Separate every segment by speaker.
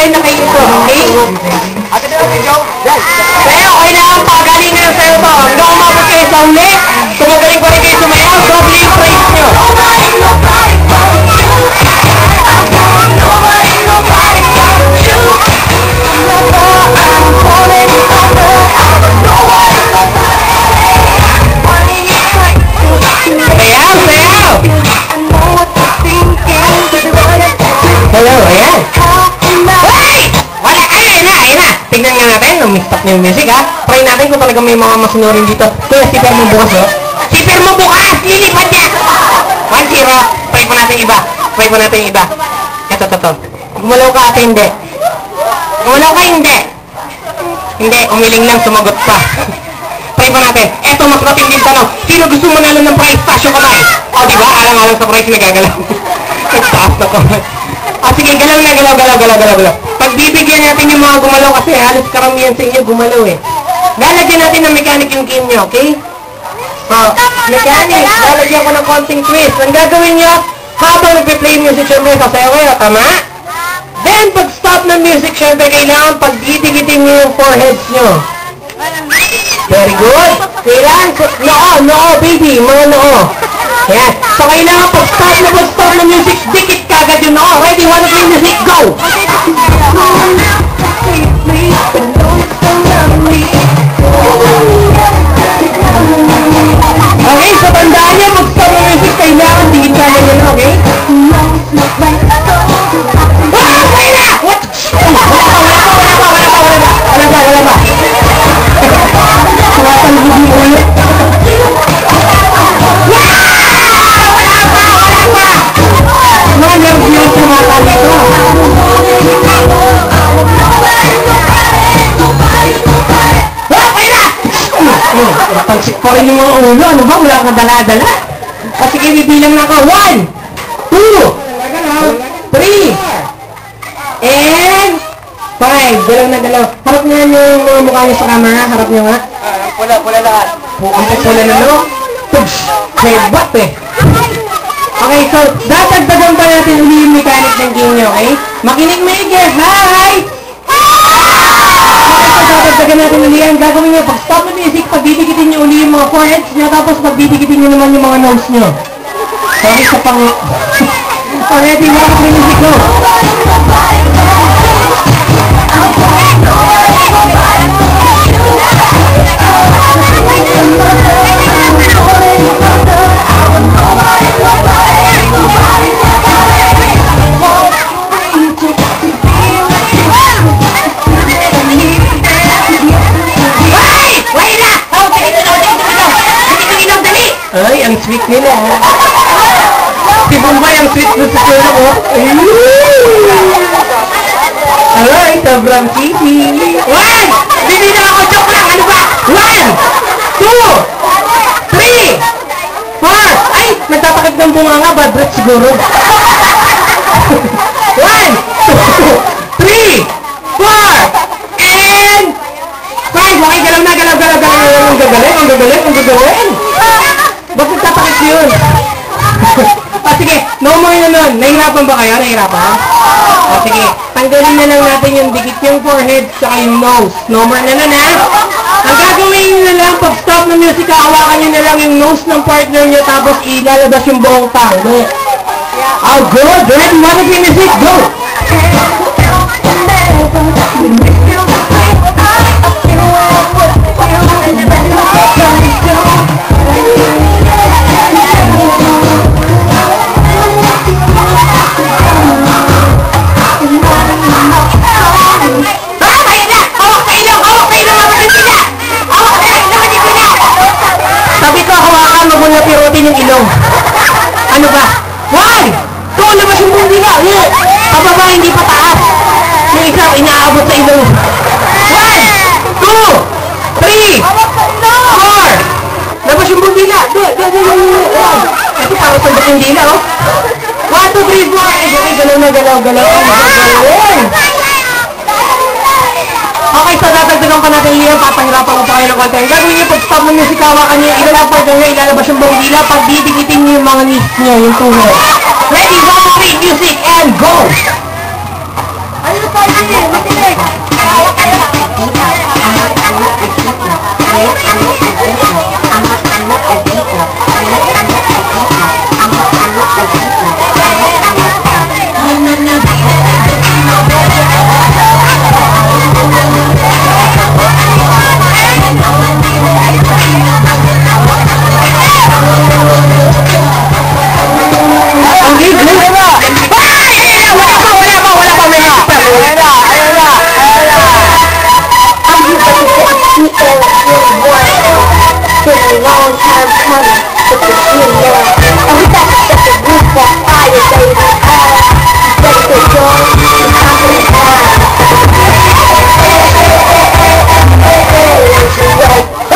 Speaker 1: tayo nakaito, okay? Kaya okay na ang pagalingan sa iyo to. Hanggang umabot kayo sa uli, tumagaling pa rin kayo sumayaw, doble yung praise nyo. Hello, ayan. Hey! Wala, ayun na. Tignan nga natin, nung-mix-up na yung music, ha? Try natin kung talaga may mga masunurin dito. Kuya, siper mo bukas, oh. Siper mo bukas! Lilipat niya! 1-0. Try po natin iba. Ito. Gumalaw ka ate, hindi. Gumalaw ka, hindi. Hindi, umiling lang, sumagot pa. Try po natin. Eto, mas matinding tanong. Sino gusto manalo ng prize? Taas yung kamay. O, diba? Alang-alang sa prize, nagagalaw. Nagtaas na kamay. Sige, galaw. Pagbibigyan natin yung mga gumalaw kasi halos karamihan sa inyo gumalaw eh. Lalagyan natin ng mechanic yung game nyo, okay? Mechanic, lalagyan ko ng konting twist. Ang gagawin nyo, habang nagpe-play music, syempre sasayaw kayo, tama? Then, pag stop ng music, syempre kailangan pagdidikitin nyo yung foreheads nyo. Very good. Kailangan, noo, baby, mga noo. Yan. So, kailangan pag-stop na music, dikit kagad yung noo. Ready, wanna play music, go! Okay, so tandaan nyo, pag-stop na music, kailangan dikit kagad yung noo, okay? Okay na! What? Wala ba? Pagsik pa rin yung mga ulo, ano ba? Wala kang dala-dala. Kasi kayo bibilang na ka. 1, 2, 3, and 5. Galaw. Harap nga yung mga mukha niyo sa camera. Harap niyo nga.
Speaker 2: Pula lahat.
Speaker 1: Ang pula na no? Tugs! May bat eh. Okay, so, dadagdagan pa natin uli yung mechanic ng game nyo, okay? Makinig maigir, hi! Dadagdagan natin uli yan. Gagawin nyo, pag stop na music, pagdidikitin nyo uli yung mga foreheads nyo, tapos pagdidikitin nyo naman yung mga nose nyo. Sorry sa pang... Already, mga music nyo. Ay, ang sweet nila. Si Bombay, ang sweet na sa sila ko. Ay, sobrang kitty. 1! Hindi na ako, joke lang. Ano ba? 1, 2, 3, 4. Ay, nagtatakit ng bunga nga. Bad breath siguro. 1, 2, 3, 4, and 5. Okay, galaw na. Ang gagaling. Ba't nagtatakit yun? Sige, no more na nun. Nahihirapan ba kayo? Sige, tanggalin na lang natin yung dikit yung forehead sa yung nose. No more na nun, ha? Ang gagawin nyo na lang, pag stop ng music, hawakan nyo na lang yung nose ng partner nyo, tapos ilalabas yung buong tango. Oh, good. Ready? Wanna play music? Go! Pirutin yung ilong. Ano ba? 1! Doon labas yung buong dila. Pababa, hindi pa taas. Yung isa, inaabot sa ilong. 1, 2, 3, 4. Labas yung buong dila. Ito parang sandok yung dila, oh. 1, 2, 3, 4. Okay, galaw. Okay, so dadagdagan pa natin yun. Papahirapan ko pa kayo ng konti. Ang gagawin nyo, pag-stop ng music, hawakan nyo, ilalapag nyo, ilalabas yung buong dila, pag didikitin nyo yung mga knees nyo, yung tuhod. Ready, 1, 2, 3, music, and go! Ano pa yun?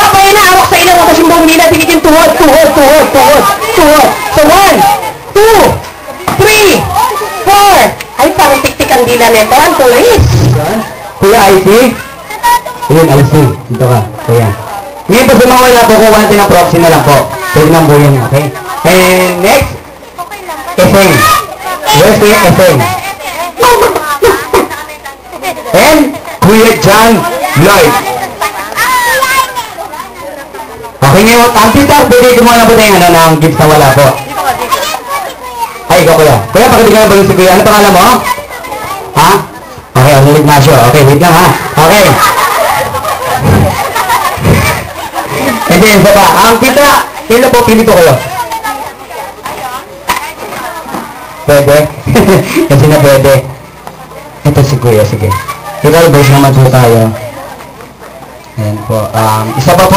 Speaker 1: Okay na, awak sa ilang mga simbong nila. Tingin tuhod. So, 1, 2, 3, 4. Ay, parang tik-tik ang dila nito. Ang tulis. Kuya IC? Ayun, IC. Dito ka. Kuya. Ngayon po sa mga wala po, kuha natin ang proxy na lang po. Pwede ng buhay niya, okay? And next, Eseng. Where's Kuya Eseng? And Kuya John Lloyd. Okay, ngayon, ang tita, pwede kumuha na po tayo ng gifts na wala po. Ay, ikaw kuya. Kuya, pakitigyan na ba yung si Kuya? Ano pangalan mo? Ha? Okay, ang Ignacio. Okay, wait lang ha. Okay. And then, isa pa. Ang tita, ilan po, pili ko kayo. Pwede? Kasi na pwede. Ito si Kuya, sige. Ikaw, boys naman po tayo. Ayan po. Isa pa.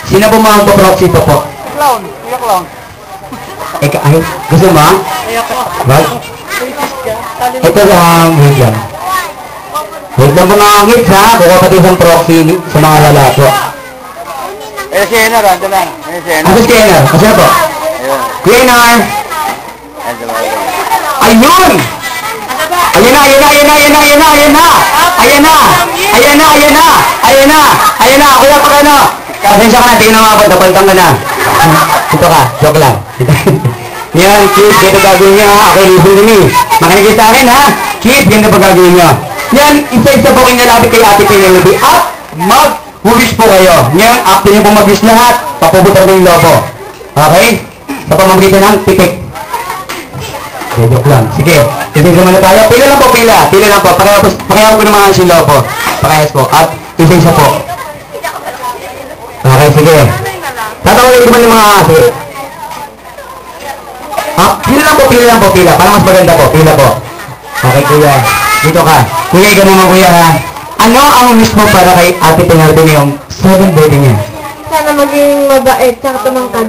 Speaker 1: Sino po mga proxy po po?
Speaker 2: Clown. Kuya Clown.
Speaker 1: Ay, gusto mo? Wag? Ito lang, wait lang. Wait lang po mga ngits ha. Kuha pati isang proxy sa mga lalako.
Speaker 2: Si Enar, ando lang. Si Enar.
Speaker 1: Ano si Kenar? Kasi po? Kenar! Ayun! Ayan na! Kuya, pag ano? Pasensya ka na, tingin na mga po, napaltang ka na. Ito ka, joke lang. Yan, kid, ganito gagawin nyo ha. Okay, listen to me. Makinig sa akin ha. Kid, ganito pa gagawin nyo. Yan, isa-isa po kayo nalapit kay Ate Penelope. At mag-wish po kayo. Yan, after nyo po mag-wish lahat, papubutan ko yung lobo. Okay? Sa pamamagitan ng titik. Joke lang. Sige, titigil naman na tayo. Pila lang po. Pakayap ko naman si lobo. Pakayas po. At isa-isa po. Okay, sige. Tatawagin ko naman yung mga kasi. Pila lang po. Para mas maganda po. Pila po. Okay, kuya. Dito ka. Kuya, ikaw naman kuya ha. Ano ang wish mo para kay Ate Penelope ngayong 7th birthday niya?
Speaker 3: Sana maging mabait, tsaka tumangkad.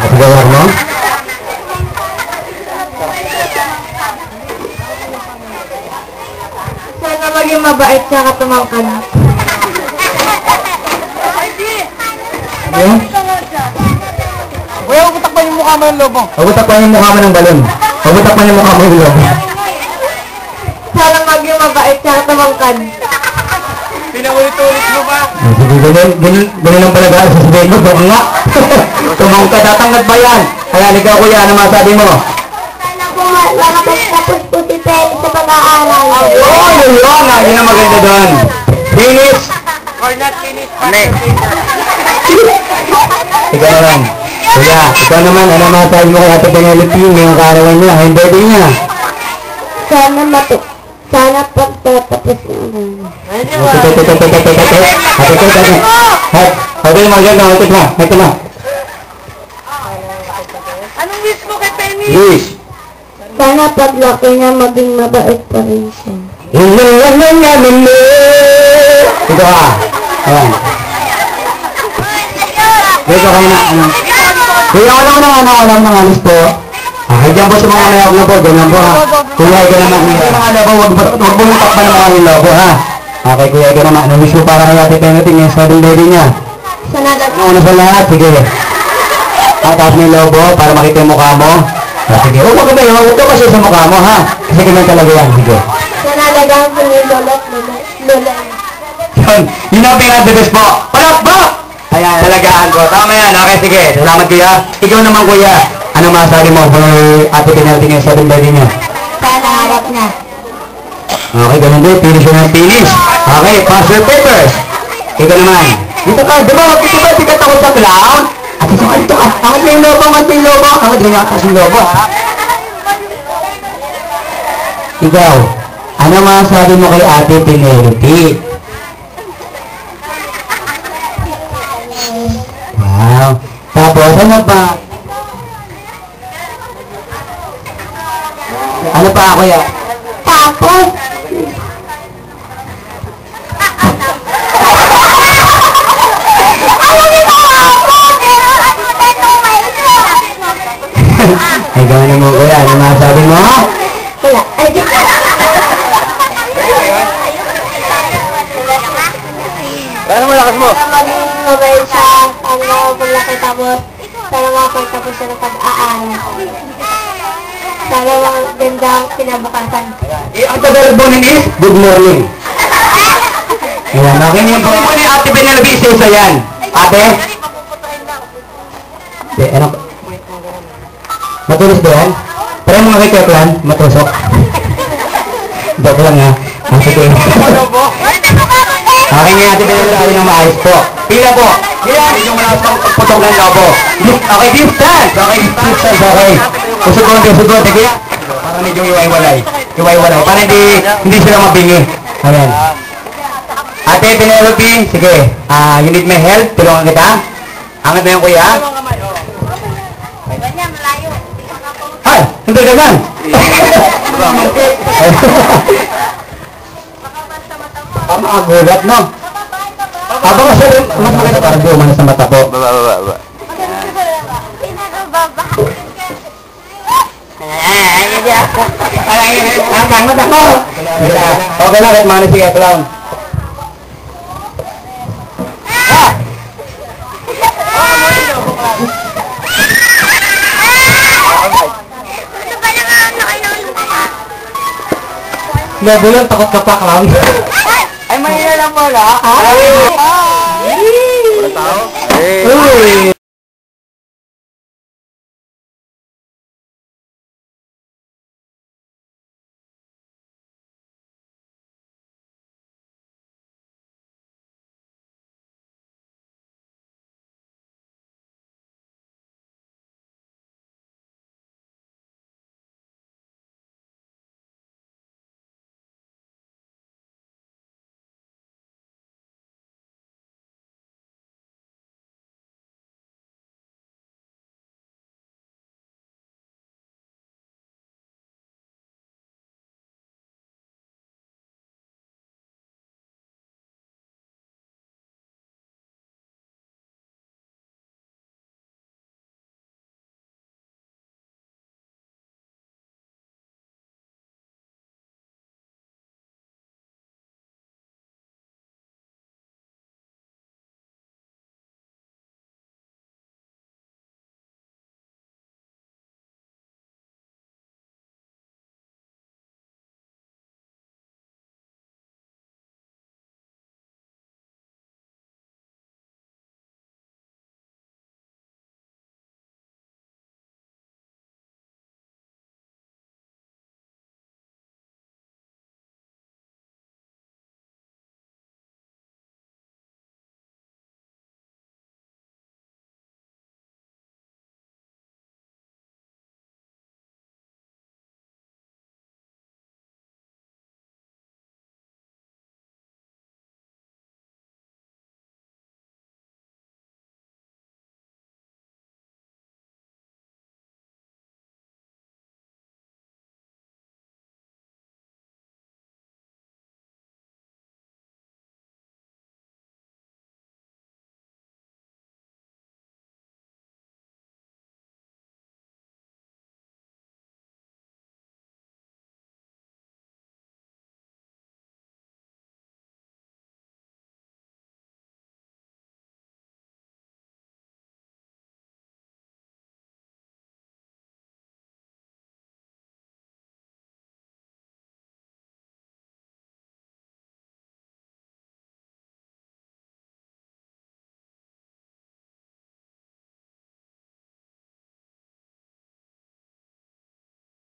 Speaker 1: At gawar mo?
Speaker 3: Sana maging mabait, tsaka tumangkad.
Speaker 1: Ano?
Speaker 2: Kuya, huwag takpan yung mukha mo ng lobo.
Speaker 1: Huwag takpan yung mukha mo ng balon. Huwag takpan yung mukha mo ng lobo.
Speaker 3: Sana maging mabait, tsaka tumangkad.
Speaker 2: Pinaulit-ulit mo ba?
Speaker 1: Sige, ganun lang pala dahil sasabihin mo. Baka nga. Tumangkad, tatangkad ba yan? Kaya ikaw kuya, ano masabi mo?
Speaker 3: Sana po makapagtapos po si Penny sa pag-aaral.
Speaker 1: Oh, yun ang maganda doon. Finish!
Speaker 2: Or not finish.
Speaker 1: Ikaw naman. Kuya, ikaw naman, ano masabi mo kay Ate Penelope ngayong kaarawan niya, ngayong birthday niya?
Speaker 3: Sana pagtatapos na.
Speaker 1: Okay, maganda. Ito na.
Speaker 2: Anong wish mo kay Penny?
Speaker 1: Wish.
Speaker 3: Sana paglaki niya maging mabait pa rin siya.
Speaker 1: Ito ka. Ayan. Dito kayo na. Kuya, wala mo ng alis po. Diyan po sa mga layag na po. Ganyan po ha. Kuya, ikaw naman kuya. Huwag mo takpan ng mga ilaw po ha. Okay, kuya, ikaw naman. Ano wish mo para kay Ate Penelope yung 7th birthday niya?
Speaker 3: Sana
Speaker 1: Una sa lahat, sige. Tatas mo yung lobo para makita yung mukha mo. Sige, huwag ka kasi sa mukha mo ha. Kasi ganyan talaga yan, sige.
Speaker 3: dagang po ni Lola.
Speaker 1: Yun ang pinaka-the-best po. Palakpak! Ayan, talagaan ko. Tama yan. Okay, sige. Salamat kuya. Ikaw naman kuya. Ano masabi mo for Ate Penelope ng 7th birthday niya?
Speaker 3: Sana harap na.
Speaker 1: Okay, ganun din. Finish yun ang finish. Okay, pass your papers. Ikaw naman. Dito ka. Diba? Dito ba? Dito takot sa clown? At ito ka. Ito ka. Angat na yung lobo. Angat na yung lobo. Angat na yung lobo. Ikaw. Ano masabi mo kay Ate Penelope? Wow. Tapos, ano pa? Ano pa, kuya?
Speaker 3: Tapos,
Speaker 1: Ay, gano'n mo kuya. Ano masabi mo?
Speaker 3: Wala. Ay, di ko.
Speaker 2: Ano malakas mo?
Speaker 3: Sana maging mabait siya. Sana malaki tapos. Sana makapagtapos siya ng pag-aaral. Sana maganda ang kinabukasan.
Speaker 1: Ang Tagalog morning is, good morning. Ayan, okay niyo po. Ano yung Ate Penelope, isa yan. Ate? Ano? Matulis ba yan? Pero mga kay Keklan, matusok. Joke lang ha. Ah, sige. Okay niya, Ate Penelope, tayo ng maayos po. Pila po. Pila. Yung malakas pang putok ng lobo. Okay, distance. Okay, distance. Okay. Usugon. Sige. Para medyo iwaiwalay. Para hindi sila mabingi. Ayan. Ate Penelope, sige. You need my help? Tulungan kita? Angat mo yung kuya?
Speaker 3: Ganyan, malayo.
Speaker 1: Ay! Hindi ganyan! Makagulat, no? Habang kasi mas maganda para di umano sa mata po.
Speaker 2: Baba.
Speaker 3: Pinakababa.
Speaker 1: Ang mata ko! Okay lang, kahit mga sige, clown. Level lang, takot ka pa, clown.
Speaker 3: Ay, mahina lang mo, la.
Speaker 2: Tao?
Speaker 1: Uy!